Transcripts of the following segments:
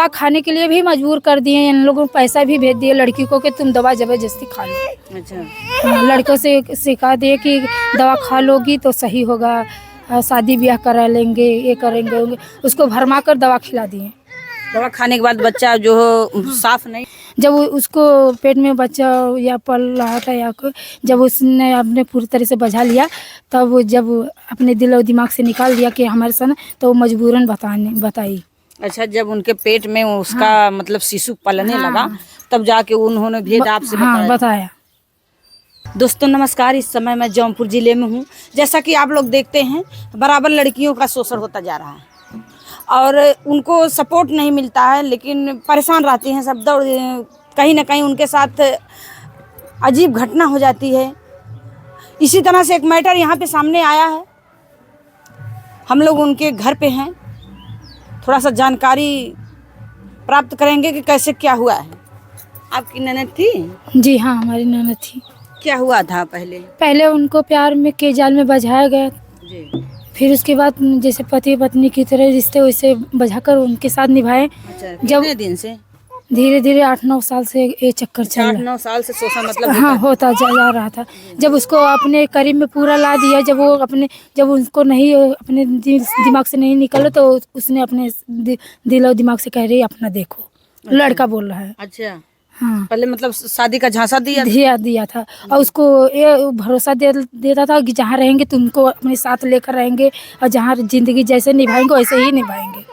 दवा खाने के लिए भी मजबूर कर दिए। इन लोगों को पैसा भी भेज दिए लड़की को कि तुम दवा ज़बरदस्ती खा लो। अच्छा, लड़कों से सिखा दिए कि दवा खा लोगी तो सही होगा, शादी ब्याह करा लेंगे, ये करेंगे। उसको भरमा कर दवा खिला दिए। दवा खाने के बाद बच्चा जो हो साफ नहीं। जब उसको पेट में बच्चा या पल रहा था या जब उसने अपने पूरी तरह से बजा लिया, तब जब अपने दिल और दिमाग से निकाल दिया कि हमारे सन, तो वो मजबूरन बताई। अच्छा, जब उनके पेट में उसका मतलब शिशु पलने लगा, तब जाके उन्होंने भेद आपसे बताया। दोस्तों नमस्कार, इस समय मैं जौनपुर जिले में हूँ। जैसा कि आप लोग देखते हैं, बराबर लड़कियों का शोषण होता जा रहा है और उनको सपोर्ट नहीं मिलता है, लेकिन परेशान रहती हैं सब। दौड़ कहीं ना कहीं उनके साथ अजीब घटना हो जाती है। इसी तरह से एक मैटर यहाँ पे सामने आया है। हम लोग उनके घर पे हैं, थोड़ा सा जानकारी प्राप्त करेंगे कि कैसे क्या हुआ है। आपकी ननद थी? जी हाँ, हमारी ननद थी। क्या हुआ था पहले उनको प्यार में के जाल में बझाया गया जी। फिर उसके बाद जैसे पति पत्नी की तरह रिश्ते वैसे बझाकर उनके साथ निभाए। अच्छा, कितने दिन से? धीरे धीरे 8-9 साल से ये चक्कर चल रहा। 8-9 साल से शोषण मतलब हाँ, होता जा रहा था। जब उसको अपने करीब में पूरा ला दिया, जब उनको नहीं अपने दिमाग से नहीं निकला, तो उसने अपने दिल और दिमाग से कह रही अपना देखो। अच्छा। लड़का बोल रहा है। अच्छा, हाँ, पहले मतलब शादी का झांसा दिया था और उसको ये भरोसा देता था कि जहाँ रहेंगे तुमको अपने साथ लेकर रहेंगे और जहाँ जिंदगी जैसे निभाएंगे वैसे ही निभाएंगे,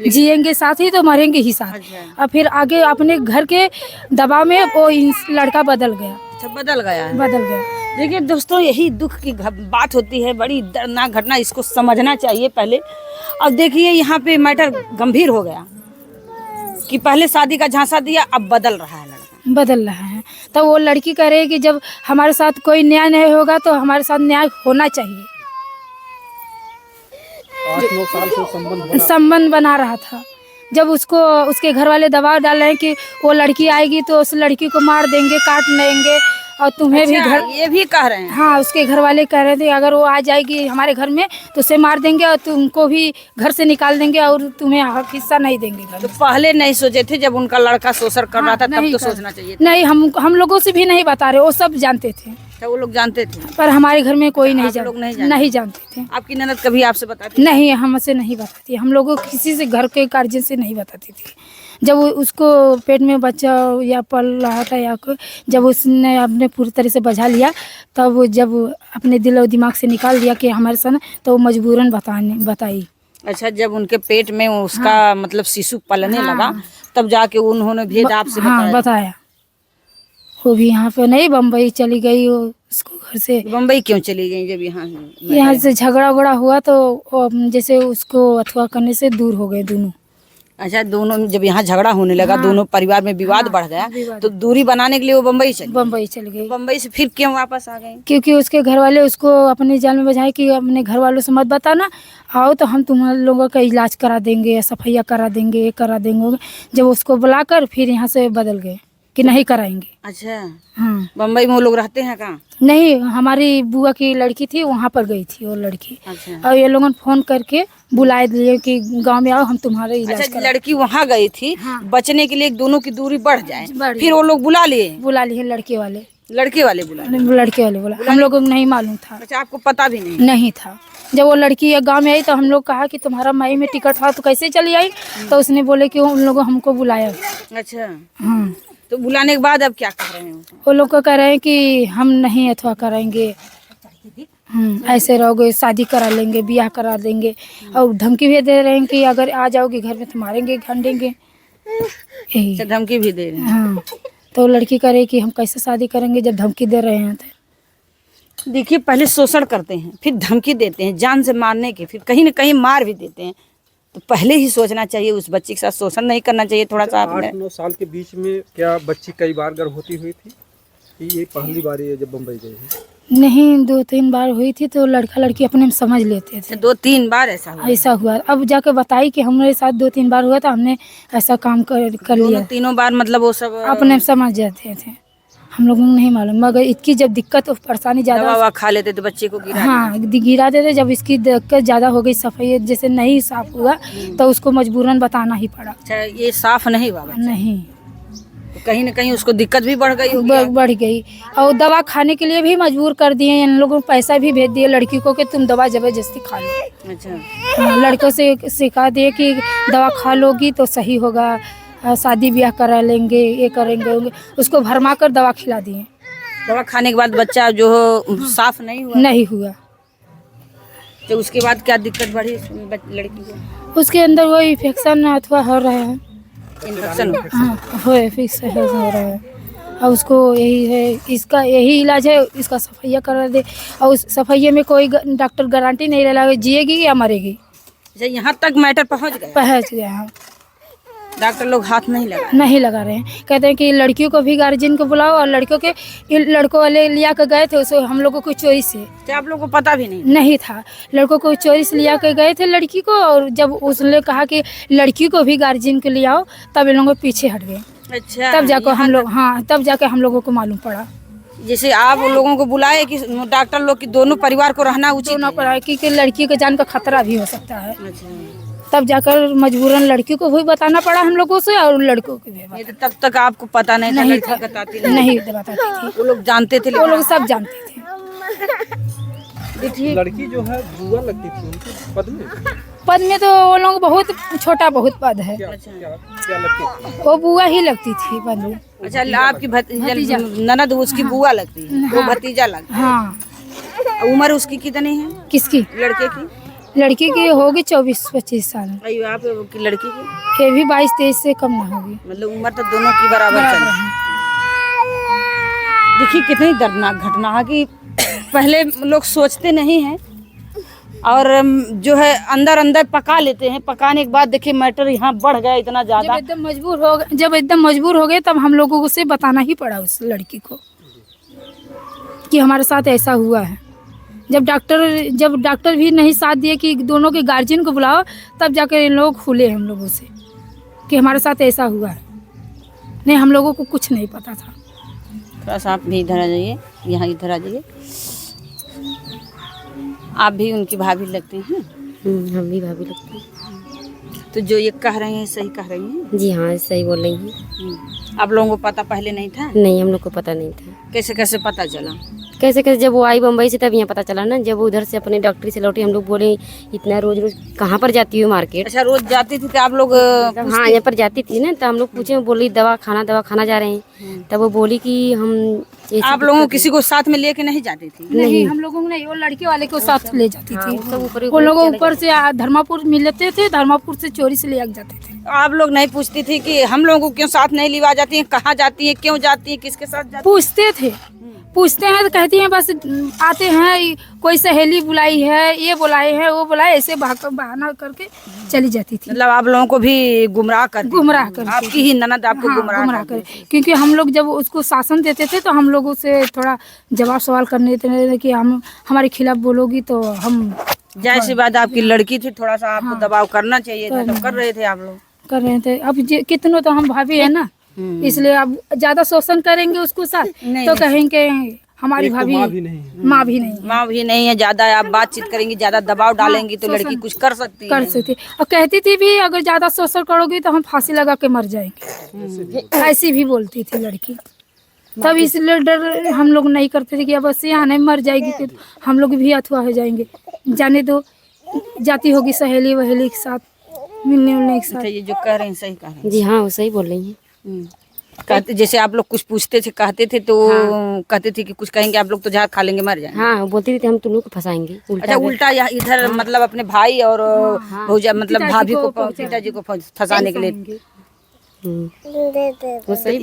जिएंगे साथ ही तो मरेंगे ही साथ। अच्छा। और फिर आगे अपने घर के दबाव में वो लड़का बदल गया। अच्छा, बदल गया है। बदल गया। देखिए दोस्तों, यही दुख की बात होती है, बड़ी दर्दनाक घटना, इसको समझना चाहिए पहले। अब देखिए यहाँ पे मैटर गंभीर हो गया कि पहले शादी का झांसा दिया, अब बदल रहा है लड़का। बदल रहा है। तो वो लड़की कह रही है कि जब हमारे साथ कोई न्याय नहीं होगा तो हमारे साथ न्याय होना चाहिए। 8-9 साल से संबंध बना रहा था। जब उसको उसके घर वाले दबाव डाल रहे हैं कि वो लड़की आएगी तो उस लड़की को मार देंगे, काट देंगे और तुम्हें भी घर, ये भी कह रहे हैं। हाँ, उसके घर वाले कह रहे थे अगर वो आ जाएगी हमारे घर में तो उसे मार देंगे और तुमको भी घर से निकाल देंगे और तुम्हें हक हिस्सा नहीं देंगे घर तो पहले नहीं सोचे थे जब उनका लड़का शोषण कर रहा था, तब तो सोचना चाहिए था। नहीं, हम लोगों से भी नहीं बता रहे, वो सब जानते थे। क्या वो लोग जानते थे? पर हमारे घर में कोई नहीं नहीं जानते थे। आपकी ननद कभी आपसे बताती? नहीं, हमसे नहीं बताती। हम लोगों किसी से घर के गार्जियन से नहीं बताती थी। जब उसको पेट में बच्चा या पल रहा था या जब उसने अपने पूरी तरह से बजा लिया, तब जब अपने दिल और दिमाग से निकाल दिया कि हमारे सन, तो वो मजबूरन बताई। अच्छा, जब उनके पेट में उसका मतलब शिशु पलने लगा, तब जाके उन्होंने भेद आपसे बताया। वो भी यहाँ पे नहीं, बम्बई चली गई वो उसको घर से। बम्बई क्यों चली गई? जब यहाँ से झगड़ा वगड़ा हुआ तो जैसे उसको अथवा करने से दूर हो गए दोनों। अच्छा, दोनों जब यहाँ झगड़ा होने लगा, दोनों परिवार में विवाद बढ़ गया, तो दूरी बनाने के लिए वो बम्बई चल गई। बम्बई से फिर क्यों वापस आ गई? क्योंकि उसके घर वाले उसको अपने जाल में बजाए कि अपने घर वालों से मत बताना, आओ तो हम तुम लोगों का इलाज करा देंगे, सफाइया करा देंगे, ये करा देंगे। जब उसको बुलाकर फिर यहाँ से बदल गए कि नहीं कराएंगे। अच्छा, हाँ, बम्बई में वो लोग रहते हैं कहाँ? नहीं, हमारी बुआ की लड़की थी, वहाँ पर गई थी वो लड़की। अच्छा। और ये लोगों ने फोन करके बुलाए दिए कि गांव में आओ, हम तुम्हारे इलाज अच्छा, लड़की वहाँ गई थी। हाँ। बचने के लिए दोनों की दूरी बढ़ जाए, फिर वो लोग बुला लिए लड़के वाले बुला। बोला, हम लोगों को नहीं मालूम था। अच्छा, आपको पता भी नहीं था। जब वो लड़की गांव में आई तो हम लोग कहा कि तुम्हारा मई में टिकट था तो कैसे चली आई, तो उसने बोले कि उन लोगों हमको बुलाया। अच्छा, हाँ, तो बुलाने के बाद अब क्या कर रहे हैं? वो लोग को कह रहे हैं कि हम नहीं अथवा कराएंगे, ऐसे रहोगे, शादी करा लेंगे, ब्याह करा देंगे, और धमकी भी दे रहे हैं कि अगर आ जाओगे घर में तो मारेंगे, खंडेंगे। यही धमकी भी दे रहे हैं। हाँ, तो लड़की कह रही कि हम कैसे शादी करेंगे जब धमकी दे रहे हैं। तो देखिए, पहले शोषण करते हैं, फिर धमकी देते हैं जान से मारने के, फिर कहीं न कहीं मार भी देते हैं। तो पहले ही सोचना चाहिए, उस बच्ची के साथ शोषण नहीं करना चाहिए। थोड़ा सा 8-9 साल के बीच में क्या बच्ची कई बार गर्भवती हुई थी? ये पहली बार है जब बम्बई गए हैं? नहीं, 2-3 बार हुई थी, तो लड़का लड़की अपने में समझ लेते थे। 2-3 बार ऐसा हुआ। अब जाके बताई कि हमारे साथ 2-3 बार हुआ था, हमने ऐसा काम कर लिया। तीनों बार मतलब वो सब अपने में समझ जाते थे। हम लोगों को नहीं मालूम, मगर इसकी जब दिक्कत और परेशानी दवा ज़्यादा, ववा खा लेते तो बच्चे को गिरा हाँ गिरा देते, जब इसकी दिक्कत ज़्यादा हो गई, सफाई जैसे नहीं साफ हुआ तो उसको मजबूरन बताना ही पड़ा। अच्छा, ये साफ नहीं हुआ बच्चा, नहीं, तो कहीं ना कहीं उसको दिक्कत भी बढ़ गई होगी। बढ़ गई, और दवा खाने के लिए भी मजबूर कर दिए इन लोगों को, पैसा भी भेज दिए लड़की को कि तुम दवा जबरदस्ती खा लो। अच्छा, हाँ, लड़कों से सिखा दिए कि दवा खा लोगी तो सही होगा, शादी ब्याह करा लेंगे, ये करेंगे, उसको भरमा कर दवा खिला दिए। दवा खाने के बाद बच्चा जो साफ नहीं हुआ, नहीं हुआ, तो उसके बाद क्या दिक्कत बढ़ी लड़की को? उसके अंदर वो इन्फेक्शन अथवा हो रहा है, इन्फेक्शन हाँ हो इन्फेक्शन हो रहा है, और उसको यही है, इसका यही इलाज है, इसका सफाइया करा दे, और उस सफाइये में कोई डॉक्टर गारंटी नहीं लगा जिएगी या मरेगी। अच्छा, यहाँ तक मैटर पहुँच गया है, डॉक्टर लोग हाथ नहीं लगा रहे हैं, कहते हैं कि लड़कियों को भी गार्जियन को बुलाओ, और लड़कों के लड़कों वाले लिया कर गए थे, उसे हम लोगों को चोरी से, आप लोगों को पता भी नहीं था, लड़कों को चोरी से लिया कर गए थे लड़की को, और जब उसने कहा कि लड़की को भी गार्जियन को ले आओ, तब इन लोगों पीछे हट गए। अच्छा, तब जाकर हम लोग, हाँ तब जाकर हम लोगों को मालूम पड़ा। जैसे आप लोगों को बुलाए कि डॉक्टर लोग की दोनों परिवार को रहना उचित ना पड़ा, क्योंकि लड़की के जान का खतरा भी हो सकता है। अच्छा, तब जाकर मजबूरन लड़की को भी बताना पड़ा हम लोगों से, और लड़कों को भी। तो तब तक आपको पता नहीं था, नहीं लड़की था, बताती नहीं बताती थी, वो लोग जानते थे, वो लोग सब जानते थे। लड़की जो है बुआ लगती थी उनके पद में तो वो लोग बहुत छोटा बहुत पद है, क्या लगती थी? वो बुआ ही लगती थी पद में। अच्छा, आपकी भतीजा ननद उसकी बुआ लगती है, वो भतीजा लगता हाँ। है। उम्र उसकी कितनी है? किसकी? लड़के की? लड़की की होगी 24-25 साल, अयो, आप की लड़की की? ये भी 22-23 से कम ना होगी। मतलब उम्र तो दोनों की बराबर चल रही। देखिए कितनी दर्दनाक घटना है कि पहले लोग सोचते नहीं हैं, और जो है अंदर अंदर पका लेते हैं, पकाने के बाद देखिए मैटर यहाँ बढ़ गया इतना ज्यादा। जब एकदम मजबूर हो गए, तब हम लोगों को से बताना ही पड़ा उस लड़की को कि हमारे साथ ऐसा हुआ है। जब डॉक्टर भी नहीं साथ दिए कि दोनों के गार्जियन को बुलाओ, तब जाकर इन लोग खुले हम लोगों से कि हमारे साथ ऐसा हुआ है। नहीं, हम लोगों को कुछ नहीं पता था। थोड़ा सा आप भी इधर आ जाइए, यहाँ इधर आ जाइए। आप भी उनकी भाभी लगती हैं? हम भी भाभी लगते हैं। तो जो ये कह रही हैं सही कह रही हैं? जी हाँ, सही बोल रही हैं। आप लोगों को पता पहले नहीं था? नहीं, हम लोग को पता नहीं था। कैसे कैसे पता चला? कैसे जब वो आई बम्बई से, तब यहाँ पता चला ना। जब वो उधर से अपने डॉक्टरी से लौटी, हम लोग बोले इतना रोज रोज कहाँ पर जाती हो मार्केट? अच्छा, रोज जाती थी तो आप लोग? हाँ, यहाँ पर जाती थी ना, तो हम लोग पूछे, बोली दवा खाना जा रहे हैं। तब वो बोली कि हम आप लोगों किसी को साथ में लेके नहीं जाती थी? नहीं, हम लोगों ने वो लड़के वाले को साथ ले जाती थी। ऊपर वो लोग ऊपर से धर्मापुर मिलते थे, धर्मापुर से चोरी से ले जाते थे। आप लोग नहीं पूछती थी कि हम लोगों को क्यों साथ नहीं लिवा जाती हैं, कहाँ जाती हैं, क्यों जाती हैं, किसके साथ जाती हैं? पूछते हैं तो कहती हैं बस आते हैं, कोई सहेली बुलाई है, ये बुलाए हैं, वो बुलाए, ऐसे बहाना करके चली जाती थी। मतलब आप लोगों को भी गुमराह कर आपकी ही ननद आपको गुमराह कर। क्योंकि हम लोग जब उसको शासन देते थे, तो हम लोगों से थोड़ा जवाब सवाल करने थे कि हम हमारे खिलाफ बोलोगी तो हम। जैसी बात आपकी लड़की थी, थोड़ा सा आपको दबाव करना चाहिए था, तो कर रहे थे आप लोग? कर रहे थे। अब कितनों तो हम भाभी है ना, इसलिए अब ज्यादा शोषण करेंगे उसको साथ, तो कहेंगे हमारी भाभी माँ भी नहीं है, ज्यादा आप बातचीत करेंगी, ज्यादा दबाव डालेंगी तो लड़की कुछ कर सकती है। और कहती थी भी अगर ज्यादा शोषण करोगी तो हम फांसी लगा के मर जाएंगे, ऐसी भी बोलती थी लड़की। तब इसलिए डर हम लोग नहीं करते थे कि अब बस यहाँ नहीं मर जाएगी तो हम लोग भी अथवा हो जाएंगे, जाने दो, जाती होगी सहेली वहेली के साथ मिलने के साथ। ये जो कह रहे हैं सही कह रहे हैं? जी हाँ, वो सही बोल रही हैं। कहते जैसे आप लोग कुछ पूछते थे, कहते थे तो कहते थे कि कुछ कहेंगे आप लोग तो जहाँ खा लेंगे मर जाएंगे। हाँ, बोलती थी हम तुम लोग को फंसाएंगे। अच्छा, उल्टा या इधर मतलब अपने भाई और भौजा मतलब भाभी को, पिताजी को फंसाने के लिए।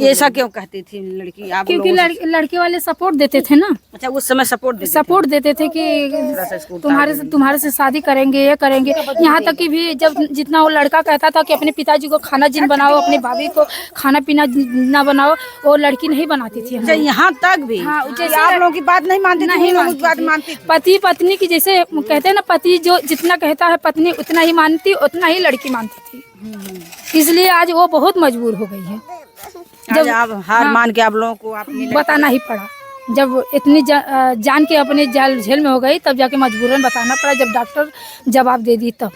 ऐसा क्यों कहती थी लड़की? आप क्योंकि लड़के वाले सपोर्ट देते थे ना। अच्छा, उस समय सपोर्ट देते थे कि तुम्हारे से शादी करेंगे, ये करेंगे। यहाँ तक कि भी जब जितना वो लड़का कहता था कि अपने पिताजी को खाना जिन बनाओ, अपनी भाभी को खाना पीना ना बनाओ, वो लड़की नहीं बनाती थी। अच्छा, यहाँ तक भी? हाँ, जैसे आप लोगों की बात नहीं मानती। पति पत्नी की जैसे कहते हैं ना, पति जो जितना कहता है पत्नी उतना ही मानती, उतना ही लड़की मानती थी। इसलिए आज वो बहुत मजबूर हो गई है। जब आप हार मान के आप लोगों को आपने बताना ही पड़ा। जब इतनी जान के अपने जाल झेल में हो गई तब जाके मजबूरन बताना पड़ा, जब डॉक्टर जवाब दे दी तब।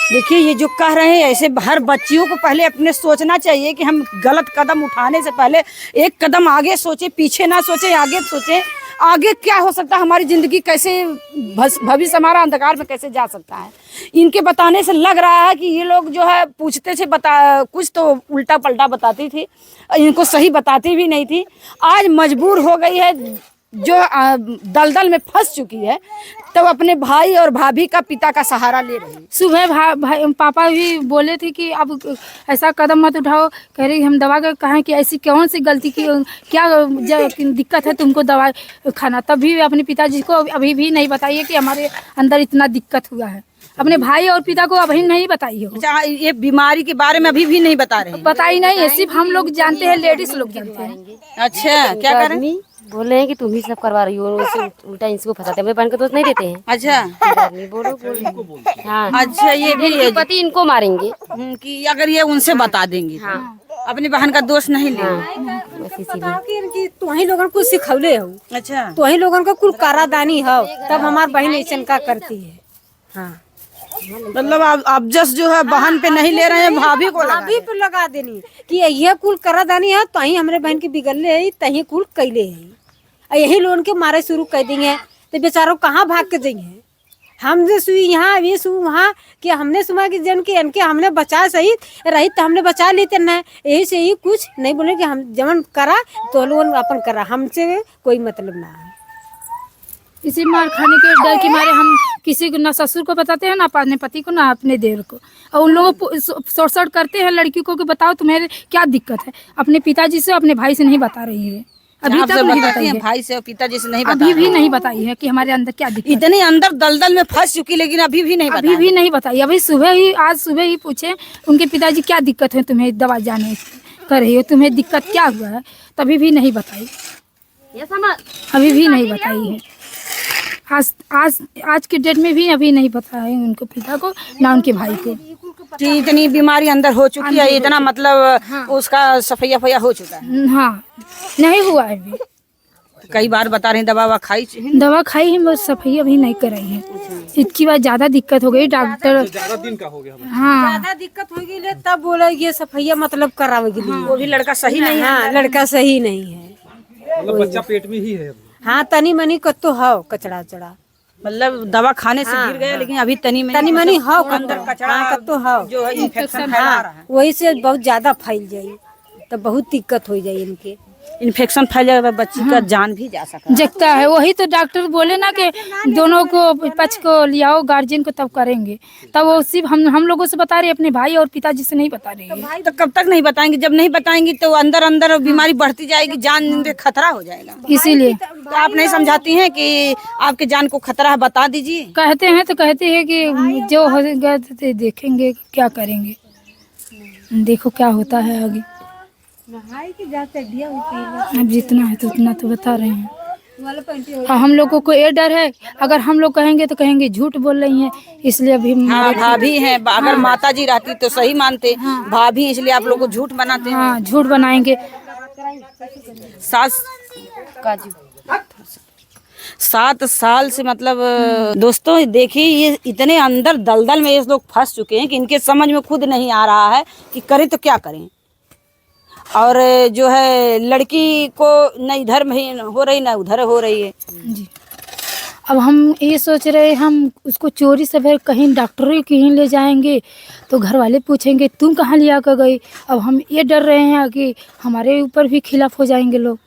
देखिए ये जो कह रहे हैं, ऐसे हर बच्चियों को पहले अपने सोचना चाहिए कि हम गलत कदम उठाने से पहले एक कदम आगे सोचे, पीछे ना सोचे, आगे सोचे। आगे क्या हो सकता है, हमारी ज़िंदगी कैसे, भविष्य हमारा अंधकार में कैसे जा सकता है। इनके बताने से लग रहा है कि ये लोग जो है पूछते थे, कुछ तो उल्टा पलटा बताती थी, इनको सही बताती भी नहीं थी। आज मजबूर हो गई है, जो दलदल में फंस चुकी है, तब तो अपने भाई और भाभी का, पिता का सहारा ले रही है। सुबह भाई पापा भी बोले थे कि अब ऐसा कदम मत उठाओ, कह रही हम दवा का कहें कि ऐसी कौन सी गलती की, क्या दिक्कत है तुमको दवा खाना। तब भी अपने पिताजी को अभी भी नहीं बताइए कि हमारे अंदर इतना दिक्कत हुआ है। अपने भाई और पिता को अभी नहीं बताई हो। अच्छा, ये बीमारी के बारे में अभी भी नहीं बता रहे हैं? बताई नहीं है, सिर्फ हम लोग जानते हैं, लेडीज लोग जानते हैं। अच्छा, क्या करें? बोल रहे हैं कि तुम ही सब करवा रही हो, उल्टा इनको फंसाते हैं। मेरे बहन को दोस्त नहीं देते हैं। अच्छा, बोलो। हाँ, अच्छा, ये भी है पति इनको मारेंगे कि अगर ये उनसे बता देंगे। हाँ, अपनी बहन का दोष नहीं ले। बस इसीलिए तो वही लोगन कुछ सिखौले हो, अच्छा, तो वही लोगन को कुल करादानी हो, तब हमार बहन ऐसा का करती है। हाँ, मतलब आप जस जो है बहन पे नहीं ले रहे हैं, भाभी को लगा अभी पे लगा देनी कि यह कुल करादानी है, तो ही हमरे बहन की बिगड़ले है, तही कुल कैले है। यही लोन के मारे शुरू कर देंगे तो बेचारों कहाँ भाग के देंगे। हमने सुई यहाँ, ये सुई वहाँ, कि हमने सुना कि जन के इनके हमने बचा सही रही तो हमने बचा लेते न। यही से ही कुछ नहीं बोले कि हम जमन करा तो लोन अपन करा, हमसे कोई मतलब ना है। इसी मार खाने के डर के मारे हम किसी को, ना ससुर को बताते हैं, ना अपने पति को, ना अपने देवर को। और उन लोगों को शोषण करते हैं लड़की को कि बताओ तुम्हें क्या दिक्कत है। अपने पिताजी से, अपने भाई से नहीं बता रही है, अभी तक नहीं बताई है। भाई से और पिताजी से नहीं अभी भी नहीं बताई है कि हमारे अंदर क्या दिक्कत है। इतने अंदर दलदल में फंस चुकी, लेकिन अभी भी नहीं अभी भी नहीं बताई। अभी आज सुबह ही पूछे उनके पिताजी क्या दिक्कत है, तुम्हें दवा जाने कर रही हो, तुम्हें दिक्कत क्या हुआ है, तभी भी नहीं बताई, अभी भी नहीं बताई है। आज के डेट में भी अभी नहीं पता है उनको पिता को, ना उनके भाई को। इतनी बीमारी अंदर हो चुकी है, इतना मतलब उसका सफैया फैया हो चुका है। हाँ, नहीं हुआ है अभी। कई बार बता रहे हैं दवा खाई, दवा खाई है, बस सफाई अभी नहीं कराई है। इसकी बात ज्यादा दिक्कत हो गई, डॉक्टर ज्यादा दिन का हो गया। हाँ, ज्यादा दिक्कत हो गई तब बोला ये सफैया मतलब करावे। वो भी लड़का सही नहीं है। हाँ, लड़का सही नहीं है, मतलब बच्चा पेट में ही है। हाँ, तनी मनी कतो हो कचड़ा चढ़ा, मतलब दवा खाने से गिर गया, लेकिन अभी तनी मनी हो अंदर कचरा कतो हो, जो है इन्फेक्शन फैला रहा है। वही से बहुत ज्यादा फैल जाये तो बहुत दिक्कत हो जाये। इनके इन्फेक्शन फैल जाएगा, बच्ची का जान भी जा सकता है। जगता है। वही तो डॉक्टर बोले ना कि दोनों को पक्ष को लियाओ, गार्जियन को, तब करेंगे। तब वो सिर्फ हम लोगों से बता रही है, अपने भाई और पिताजी से नहीं बता रही है। भाई तो कब तक नहीं बताएंगे? जब नहीं बताएंगे तो अंदर अंदर बीमारी बढ़ती जाएगी, जान पे खतरा हो जाएगा। इसीलिए तो आप नहीं समझाती हैं कि आपके जान को खतरा है, बता दीजिए। कहते हैं तो कहते हैं कि जो होगा तो देखेंगे, क्या करेंगे, देखो क्या होता है आगे। अब जितना है तो उतना तो बता रहे हैं। हाँ, हम लोगों को ये डर है, अगर हम लोग कहेंगे तो कहेंगे झूठ बोल रही हैं, इसलिए अभी हाँ, भाभी हैं। अगर माता जी रहती तो सही मानते, भाभी इसलिए आप लोग को झूठ बनाते हैं। हाँ, झूठ बनाएंगे। सास काजू 7 साल से, मतलब दोस्तों देखिए, ये इतने अंदर दलदल में ये लोग फंस चुके हैं कि इनके समझ में खुद नहीं आ रहा है कि करें तो क्या करें। और जो है लड़की को न इधर में हो रही, न उधर हो रही है जी। अब हम ये सोच रहे हैं, हम उसको चोरी से फिर कहीं डॉक्टर कहीं ले जाएंगे तो घर वाले पूछेंगे तुम कहाँ लिया कर गई। अब हम ये डर रहे हैं कि हमारे ऊपर भी खिलाफ हो जाएंगे लोग,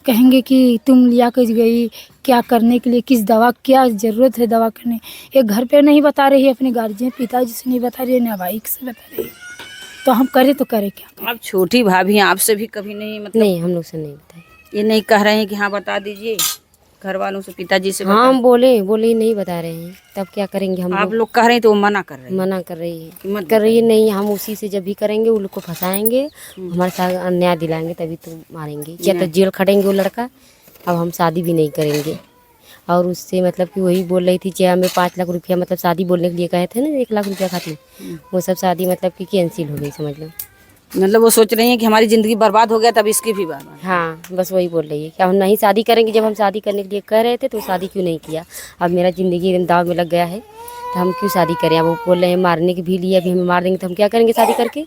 कहेंगे कि तुम लिया कर गई क्या करने के लिए, किस दवा क्या ज़रूरत है दवा करने। एक घर पे नहीं बता रही है, अपने गार्जियन पिताजी से नहीं बता रही है, ना भाई से बता रही है, तो हम करें तो करें क्या। आप छोटी भाभी हैं, आपसे भी कभी नहीं, मतलब नहीं, हम लोग से नहीं बताए। ये नहीं कह रहे हैं कि हाँ बता दीजिए, घर वालों से, पिताजी से हाँ, हम बोले नहीं बता रहे हैं, तब क्या करेंगे हम आप लोग कह रहे हैं तो वो मना कर रहे हैं। मना कर रही है कि मत कर रही है। नहीं, हम उसी से जब भी करेंगे उन लोग को फंसाएंगे, हमारे साथ अन्याय दिलाएंगे, तभी तो मारेंगे, या तो जेल खड़ेंगे वो लड़का। अब हम शादी भी नहीं करेंगे। और उससे मतलब कि वही बोल रही थी कि हमें 5 लाख रुपया, मतलब शादी बोलने के लिए कहे थे ना, 1 लाख रुपया खातिर, वो सब शादी मतलब कि कैंसिल हो गई, समझ लो। मतलब वो सोच रही हैं कि हमारी ज़िंदगी बर्बाद हो गया तब इसकी भी बर्बाद। हाँ, बस वही बोल रही है कि हम नहीं शादी करेंगे। जब हम शादी करने के लिए कह रहे थे तो शादी क्यों नहीं किया? अब मेरा ज़िंदगी दाव में लग गया है तो हम क्यों शादी करें? अब वो बोल रहे हैं मारने की भी लिए, अभी हमें मार देंगे तो हम क्या करेंगे शादी करके?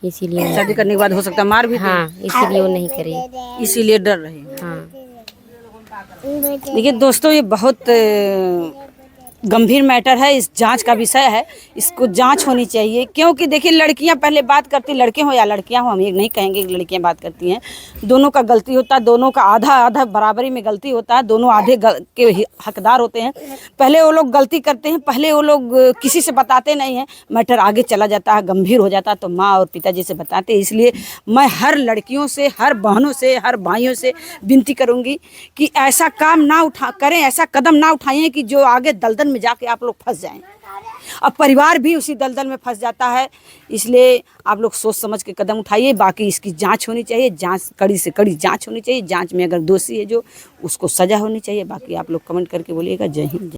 इसीलिए नहीं। शादी करने के बाद हो सकता है मार भी दें। हाँ, इसीलिए वो नहीं करे। इसीलिए डर रहे हैं। हाँ, देखिए दोस्तों, ये बहुत गंभीर मैटर है, इस जांच का विषय है, इसको जांच होनी चाहिए। क्योंकि देखिए लड़कियां पहले बात करती, लड़के हो या लड़कियां हो, हम ये नहीं कहेंगे कि लड़कियां बात करती हैं, दोनों का गलती होता है, दोनों का आधा आधा बराबरी में गलती होता है, दोनों आधे के हकदार होते हैं। पहले वो लोग गलती करते हैं, पहले वो लोग किसी से बताते नहीं हैं, मैटर आगे चला जाता है, गंभीर हो जाता है तो माँ और पिताजी से बताते हैं। इसलिए मैं हर लड़कियों से, हर बहनों से, हर भाइयों से विनती करूँगी कि ऐसा काम ना करें, ऐसा कदम ना उठाएं कि जो आगे दलदल में जाके आप लोग फंस जाएं। अब परिवार भी उसी दलदल में फंस जाता है। इसलिए आप लोग सोच समझ के कदम उठाइए। बाकी इसकी जांच होनी चाहिए, जांच कड़ी से कड़ी जांच होनी चाहिए। जांच में अगर दोषी है जो, उसको सजा होनी चाहिए। बाकी आप लोग कमेंट करके बोलिएगा। जय हिंद।